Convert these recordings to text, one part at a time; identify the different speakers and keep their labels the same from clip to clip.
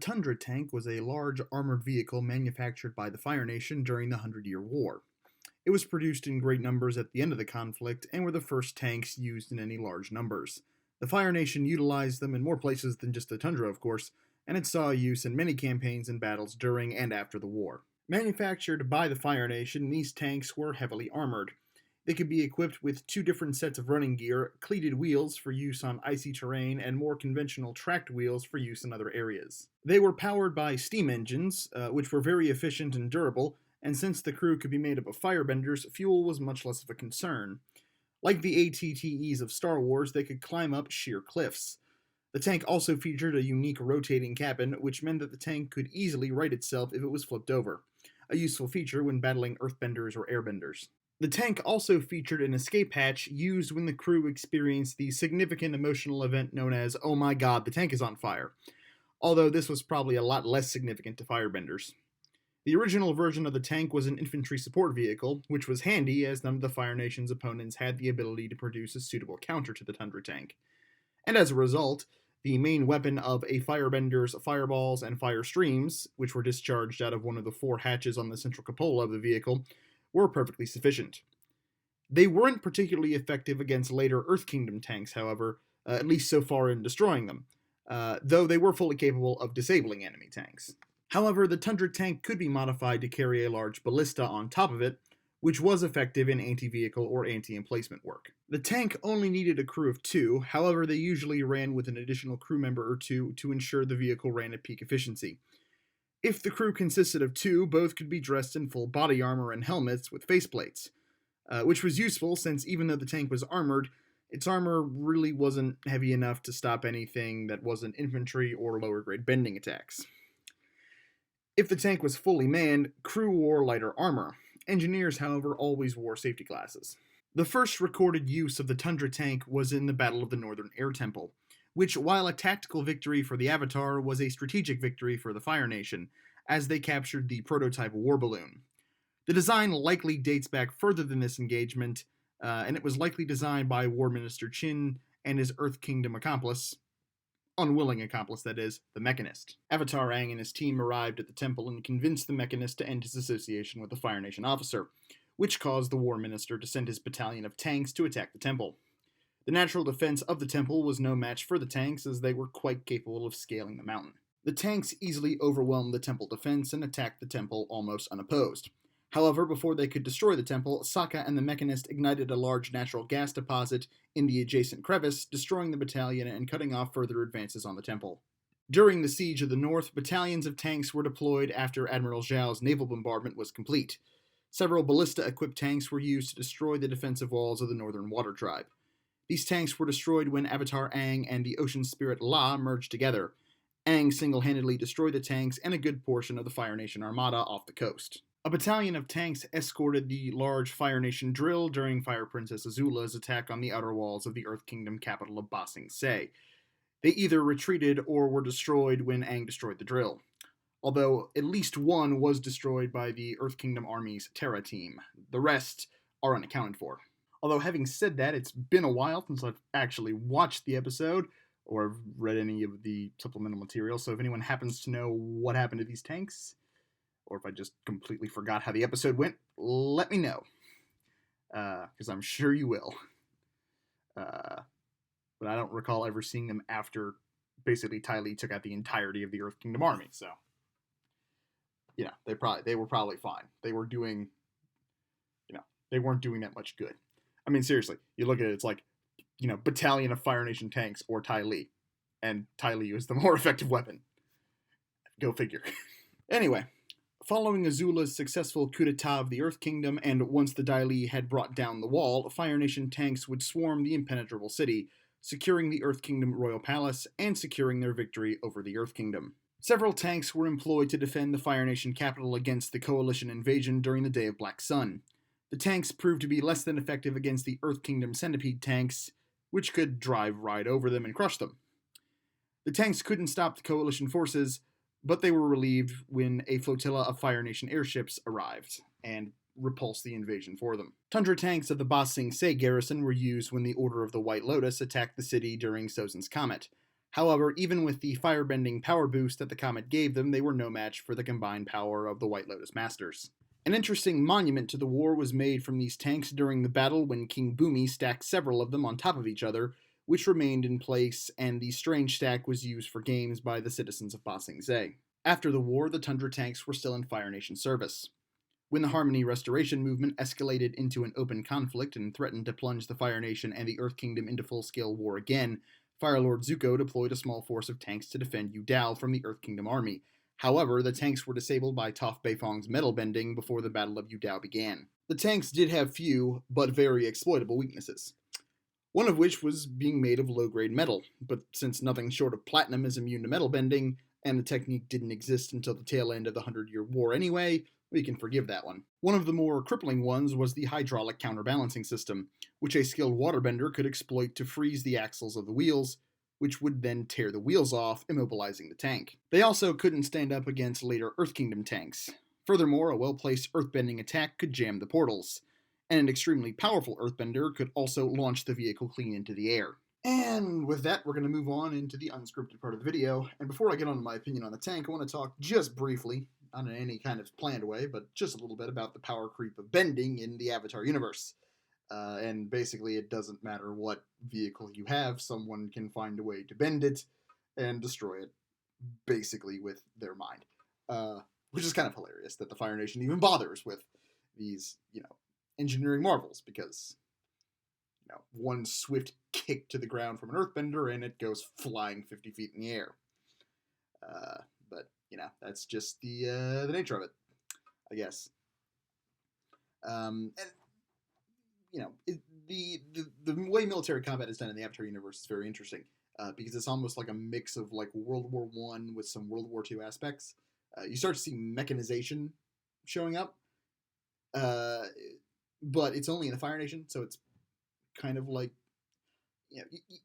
Speaker 1: Tundra tank was a large armored vehicle manufactured by the Fire Nation during the Hundred-Year War. It was produced in great numbers at the end of the conflict and were the first tanks used in any large numbers. The Fire Nation utilized them in more places than just the Tundra, of course, and it saw use in many campaigns and battles during and after the war. Manufactured by the Fire Nation, these tanks were heavily armored. They could be equipped with two different sets of running gear, cleated wheels for use on icy terrain, and more conventional tracked wheels for use in other areas. They were powered by steam engines, which were very efficient and durable, and since the crew could be made up of firebenders, fuel was much less of a concern. Like the ATTEs of Star Wars, they could climb up sheer cliffs. The tank also featured a unique rotating cabin, which meant that the tank could easily right itself if it was flipped over, a useful feature when battling earthbenders or airbenders. The tank also featured an escape hatch used when the crew experienced the significant emotional event known as, "Oh my god, the tank is on fire," although this was probably a lot less significant to firebenders. The original version of the tank was an infantry support vehicle, which was handy as none of the Fire Nation's opponents had the ability to produce a suitable counter to the Tundra tank. And as a result, the main weapon of a firebender's fireballs and fire streams, which were discharged out of one of the four hatches on the central cupola of the vehicle, were perfectly sufficient. They weren't particularly effective against later Earth Kingdom tanks, however, at least so far in destroying them, though they were fully capable of disabling enemy tanks. However, the Tundra tank could be modified to carry a large ballista on top of it, which was effective in anti-vehicle or anti-emplacement work. The tank only needed a crew of two, however they usually ran with an additional crew member or two to ensure the vehicle ran at peak efficiency. If the crew consisted of two, both could be dressed in full body armor and helmets with faceplates, which was useful since even though the tank was armored, its armor really wasn't heavy enough to stop anything that wasn't infantry or lower grade bending attacks. If the tank was fully manned, crew wore lighter armor. Engineers, however, always wore safety glasses. The first recorded use of the Tundra tank was in the Battle of the Northern Air Temple, which, while a tactical victory for the Avatar, was a strategic victory for the Fire Nation, as they captured the prototype war balloon. The design likely dates back further than this engagement, and it was likely designed by War Minister Chin and his Earth Kingdom accomplice, unwilling accomplice that is, the Mechanist. Avatar Aang and his team arrived at the temple and convinced the Mechanist to end his association with the Fire Nation officer, which caused the War Minister to send his battalion of tanks to attack the temple. The natural defense of the temple was no match for the tanks, as they were quite capable of scaling the mountain. The tanks easily overwhelmed the temple defense and attacked the temple almost unopposed. However, before they could destroy the temple, Sokka and the Mechanist ignited a large natural gas deposit in the adjacent crevice, destroying the battalion and cutting off further advances on the temple. During the siege of the north, battalions of tanks were deployed after Admiral Zhao's naval bombardment was complete. Several ballista-equipped tanks were used to destroy the defensive walls of the Northern Water Tribe. These tanks were destroyed when Avatar Aang and the Ocean Spirit La merged together. Aang single-handedly destroyed the tanks and a good portion of the Fire Nation armada off the coast. A battalion of tanks escorted the large Fire Nation drill during Fire Princess Azula's attack on the outer walls of the Earth Kingdom capital of Ba Sing Se. They either retreated or were destroyed when Aang destroyed the drill, although at least one was destroyed by the Earth Kingdom Army's Terra team. The rest are unaccounted for. Although having said that, it's been a while since I've actually watched the episode or have read any of the supplemental material, so if anyone happens to know what happened to these tanks, or if I just completely forgot how the episode went, let me know, because I'm sure you will. But I don't recall ever seeing them after basically Ty Lee took out the entirety of the Earth Kingdom army, so they were probably fine. They were doing, they weren't doing that much good. I mean, seriously, you look at it, it's like, battalion of Fire Nation tanks or Ty Lee. And Ty Lee was the more effective weapon. Go figure. Anyway, following Azula's successful coup d'etat of the Earth Kingdom, and once the Dai Li had brought down the wall, Fire Nation tanks would swarm the impenetrable city, securing the Earth Kingdom royal palace and securing their victory over the Earth Kingdom. Several tanks were employed to defend the Fire Nation capital against the Coalition invasion during the Day of Black Sun. The tanks proved to be less than effective against the Earth Kingdom centipede tanks, which could drive right over them and crush them. The tanks couldn't stop the Coalition forces, but they were relieved when a flotilla of Fire Nation airships arrived and repulsed the invasion for them. Tundra tanks of the Ba Sing Se garrison were used when the Order of the White Lotus attacked the city during Sozin's Comet. However, even with the firebending power boost that the Comet gave them, they were no match for the combined power of the White Lotus Masters. An interesting monument to the war was made from these tanks during the battle when King Bumi stacked several of them on top of each other, which remained in place, and the strange stack was used for games by the citizens of Ba Sing Se. After the war, the Tundra tanks were still in Fire Nation service. When the Harmony Restoration movement escalated into an open conflict and threatened to plunge the Fire Nation and the Earth Kingdom into full-scale war again, Fire Lord Zuko deployed a small force of tanks to defend Yu Dao from the Earth Kingdom army. However, the tanks were disabled by Toph Beifong's metal bending before the Battle of Yu Dao began. The tanks did have few, but very exploitable weaknesses. One of which was being made of low-grade metal, but since nothing short of platinum is immune to metal bending, and the technique didn't exist until the tail end of the 100-Year War anyway, we can forgive that one. One of the more crippling ones was the hydraulic counterbalancing system, which a skilled waterbender could exploit to freeze the axles of the wheels, which would then tear the wheels off, immobilizing the tank. They also couldn't stand up against later Earth Kingdom tanks. Furthermore, a well-placed earthbending attack could jam the portals, and an extremely powerful earthbender could also launch the vehicle clean into the air. And with that, we're going to move on into the unscripted part of the video, and before I get on to my opinion on the tank, I want to talk just briefly, not in any kind of planned way, but just a little bit about the power creep of bending in the Avatar universe. And basically, it doesn't matter what vehicle you have, someone can find a way to bend it and destroy it, basically with their mind. Which is kind of hilarious that the Fire Nation even bothers with these, engineering marvels, because, one swift kick to the ground from an earthbender and it goes flying 50 feet in the air. But, that's just the nature of it, I guess. And the way military combat is done in the Avatar universe is very interesting, because it's almost like a mix of like World War I with some World War II aspects. You start to see mechanization showing up, but it's only in the Fire Nation, so it's kind of like,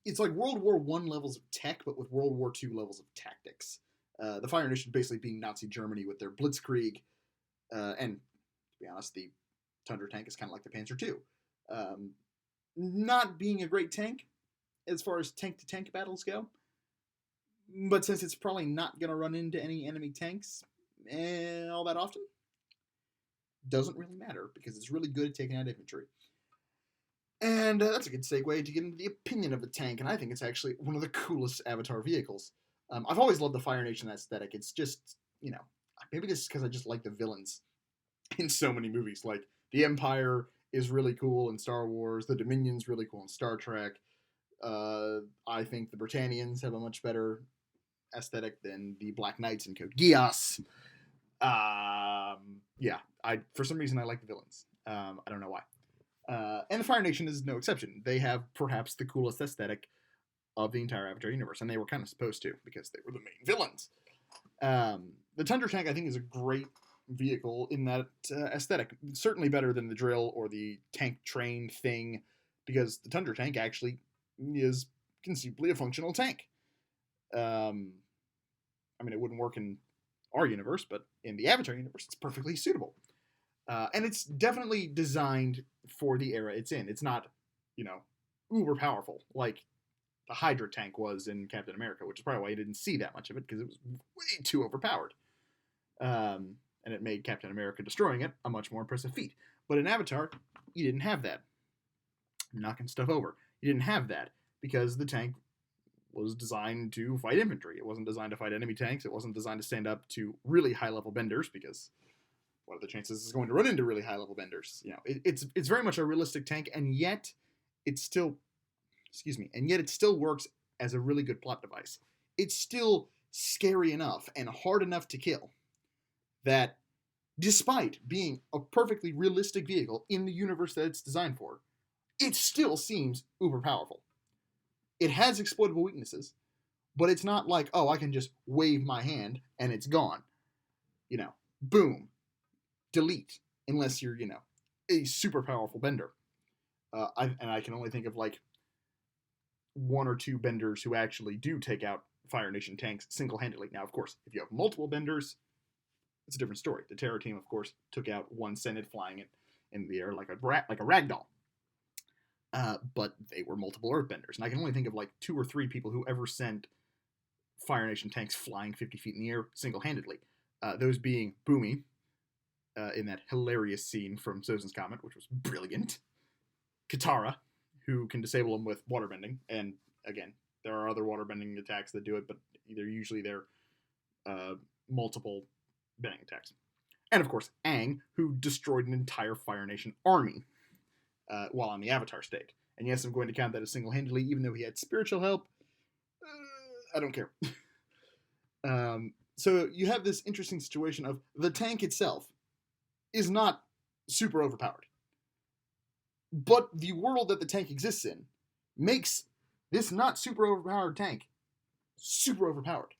Speaker 1: it's like World War I levels of tech, but with World War II levels of tactics. The Fire Nation basically being Nazi Germany with their Blitzkrieg, and to be honest, the Tundra tank is kind of like the Panzer II. Not being a great tank as far as tank-to-tank battles go, but since it's probably not going to run into any enemy tanks all that often, doesn't really matter, because it's really good at taking out infantry. And that's a good segue to get into the opinion of the tank, and I think it's actually one of the coolest Avatar vehicles. I've always loved the Fire Nation aesthetic. It's just, maybe this is because I just like the villains in so many movies. Like, the Empire is really cool in Star Wars, the Dominion's really cool in Star Trek. I think the Britannians have a much better aesthetic than the Black Knights in Code Geass. For some reason I like the villains. I don't know why. And the Fire Nation is no exception. They have perhaps the coolest aesthetic of the entire Avatar universe, and they were kind of supposed to, because they were the main villains. The Tundra tank, I think, is a great vehicle in that aesthetic. Certainly better than the drill or the tank train thing, because the Tundra tank actually is conceivably a functional tank. It wouldn't work in our universe, but in the Avatar universe, it's perfectly suitable. And it's definitely designed for the era it's in. It's not, uber powerful like the Hydra tank was in Captain America, which is probably why you didn't see that much of it, because it was way too overpowered. And it made Captain America destroying it a much more impressive feat. But in Avatar, you didn't have that. Knocking stuff over. You didn't have that, because the tank was designed to fight infantry. It wasn't designed to fight enemy tanks. It wasn't designed to stand up to really high-level benders, because what are the chances it's going to run into really high-level benders? It's very much a realistic tank, and yet it still works as a really good plot device. It's still scary enough and hard enough to kill that, despite being a perfectly realistic vehicle in the universe that it's designed for, it still seems uber powerful. It has exploitable weaknesses, but it's not like, oh, I can just wave my hand and it's gone. Boom. Delete. Unless you're, a super powerful bender. I can only think of like one or two benders who actually do take out Fire Nation tanks single-handedly. Now, of course, if you have multiple benders, it's a different story. The Terror team, of course, took out one Senate flying it in the air like a ragdoll. But they were multiple earthbenders. And I can only think of like 2 or 3 people who ever sent Fire Nation tanks flying 50 feet in the air single-handedly. Those being Boomy, in that hilarious scene from Sozin's Comet, which was brilliant. Katara, who can disable them with waterbending, and again, there are other waterbending attacks that do it, but they're multiple bending attacks. And of course, Aang, who destroyed an entire Fire Nation army while on the Avatar stage. And yes, I'm going to count that as single-handedly, even though he had spiritual help. I don't care. So you have this interesting situation of the tank itself is not super overpowered. But the world that the tank exists in makes this not super overpowered tank super overpowered.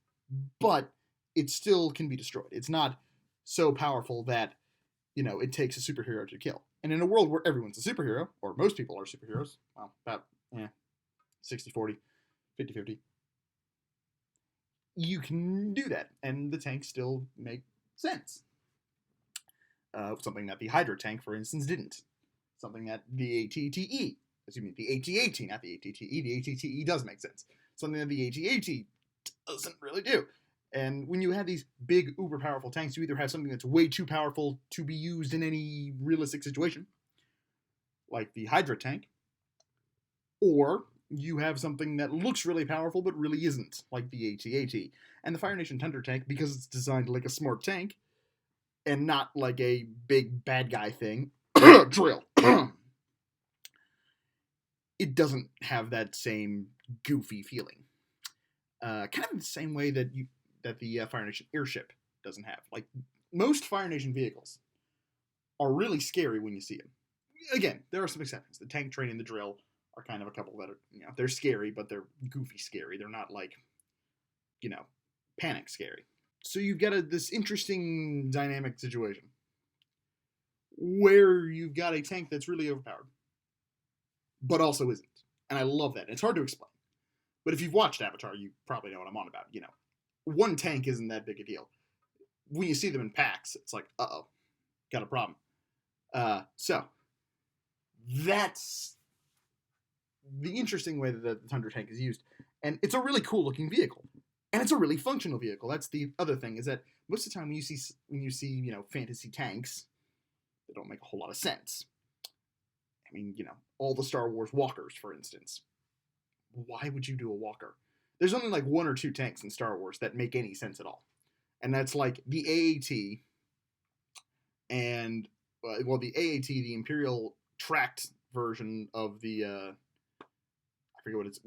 Speaker 1: But it still can be destroyed. It's not so powerful that, it takes a superhero to kill. And in a world where everyone's a superhero, or most people are superheroes, well, about 60-40, 50-50, you can do that, and the tanks still make sense. Something that the Hydra tank, for instance, didn't. Something that the AT-ATE, the AT-AT, not the AT-TE, the AT-TE does make sense. Something that the AT-AT doesn't really do. And when you have these big, uber-powerful tanks, you either have something that's way too powerful to be used in any realistic situation, like the Hydra tank, or you have something that looks really powerful but really isn't, like the AT-AT. And the Fire Nation Tundra tank, because it's designed like a smart tank, and not like a big bad guy thing, drill, it doesn't have that same goofy feeling. Kind of in the same way that the Fire Nation airship doesn't have. Like, most Fire Nation vehicles are really scary when you see them. Again, there are some exceptions. The tank train and the drill are kind of a couple that are, they're scary, but they're goofy scary. They're not like, panic scary. So you've got this interesting dynamic situation where you've got a tank that's really overpowered, but also isn't. And I love that. It's hard to explain. But if you've watched Avatar, you probably know what I'm on about. One tank isn't that big a deal. When you see them in packs, it's like, uh-oh, got a problem. So that's the interesting way that the Tundra tank is used. And it's a really cool looking vehicle. And it's a really functional vehicle. That's the other thing, is that most of the time when you see fantasy tanks, they don't make a whole lot of sense. I mean, all the Star Wars walkers, for instance. Why would you do a walker? There's only like one or two tanks in Star Wars that make any sense at all. And that's like the AAT and, the AAT, the Imperial tracked version of the, I forget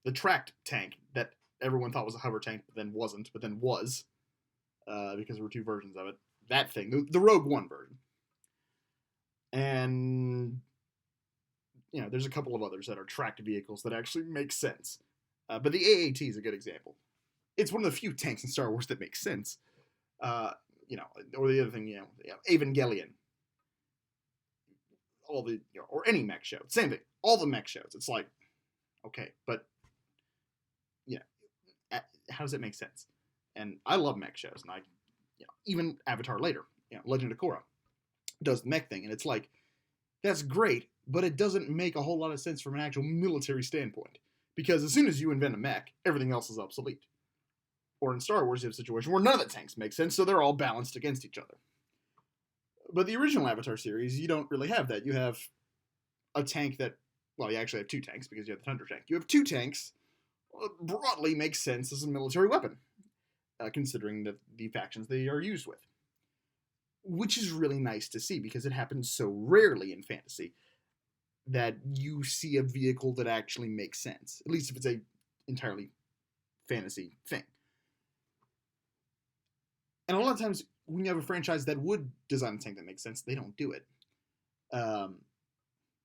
Speaker 1: the tracked tank that everyone thought was a hover tank, but then wasn't, but then was, because there were two versions of it. That thing, the Rogue One version. And, there's a couple of others that are tracked vehicles that actually make sense. But the AAT is a good example. It's one of the few tanks in Star Wars that makes sense. Or the other thing, Evangelion. All the, or any mech show. Same thing. All the mech shows. It's like, okay, but, how does it make sense? And I love mech shows, and even Avatar later, Legend of Korra does the mech thing, and it's like, that's great, but it doesn't make a whole lot of sense from an actual military standpoint. Because as soon as you invent a mech, everything else is obsolete. Or in Star Wars, you have a situation where none of the tanks make sense, so they're all balanced against each other. But the original Avatar series, you don't really have that. You have a tank that, you actually have two tanks, because you have the Tundra tank. You have two tanks, broadly makes sense as a military weapon, considering the factions they are used with. Which is really nice to see, because it happens so rarely in fantasy that you see a vehicle that actually makes sense. At least if it's a entirely fantasy thing. And a lot of times, when you have a franchise that would design a tank that makes sense, they don't do it.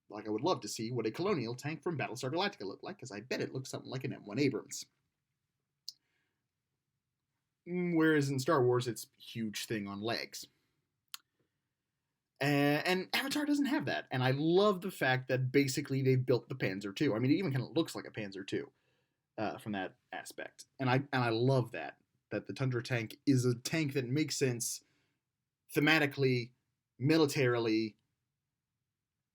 Speaker 1: Like, I would love to see what a Colonial tank from Battlestar Galactica looked like, because I bet it looks something like an M1 Abrams. Whereas in Star Wars, it's a huge thing on legs. And Avatar doesn't have that. And I love the fact that basically they built the Panzer II. I mean, it even kind of looks like a Panzer II from that aspect. And I love that the Tundra tank is a tank that makes sense thematically, militarily.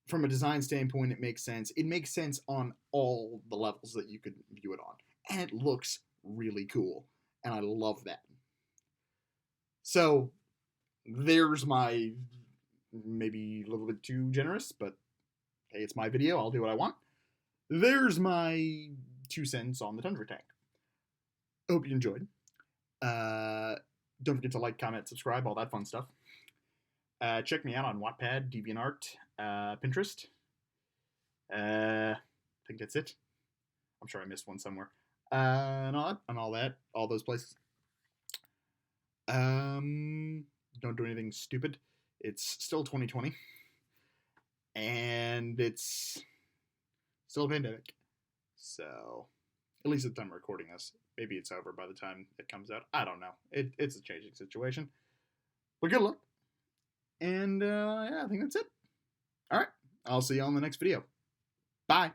Speaker 1: From a design standpoint, it makes sense. It makes sense on all the levels that you could view it on. And it looks really cool. and I love that. So there's my, maybe a little bit too generous, but hey, it's my video. I'll do what I want. There's my 2 cents on the Tundra tank. Hope you enjoyed. Don't forget to like, comment, subscribe, all that fun stuff. Check me out on Wattpad, DeviantArt, Pinterest. I think that's it. I'm sure I missed one somewhere. And all that, all those places. Don't do anything stupid. It's still 2020, and it's still a pandemic. So, at least at the time I'm recording this, maybe it's over by the time it comes out. I don't know. It's a changing situation. But good luck. And yeah, I think that's it. All right. I'll see you on the next video. Bye.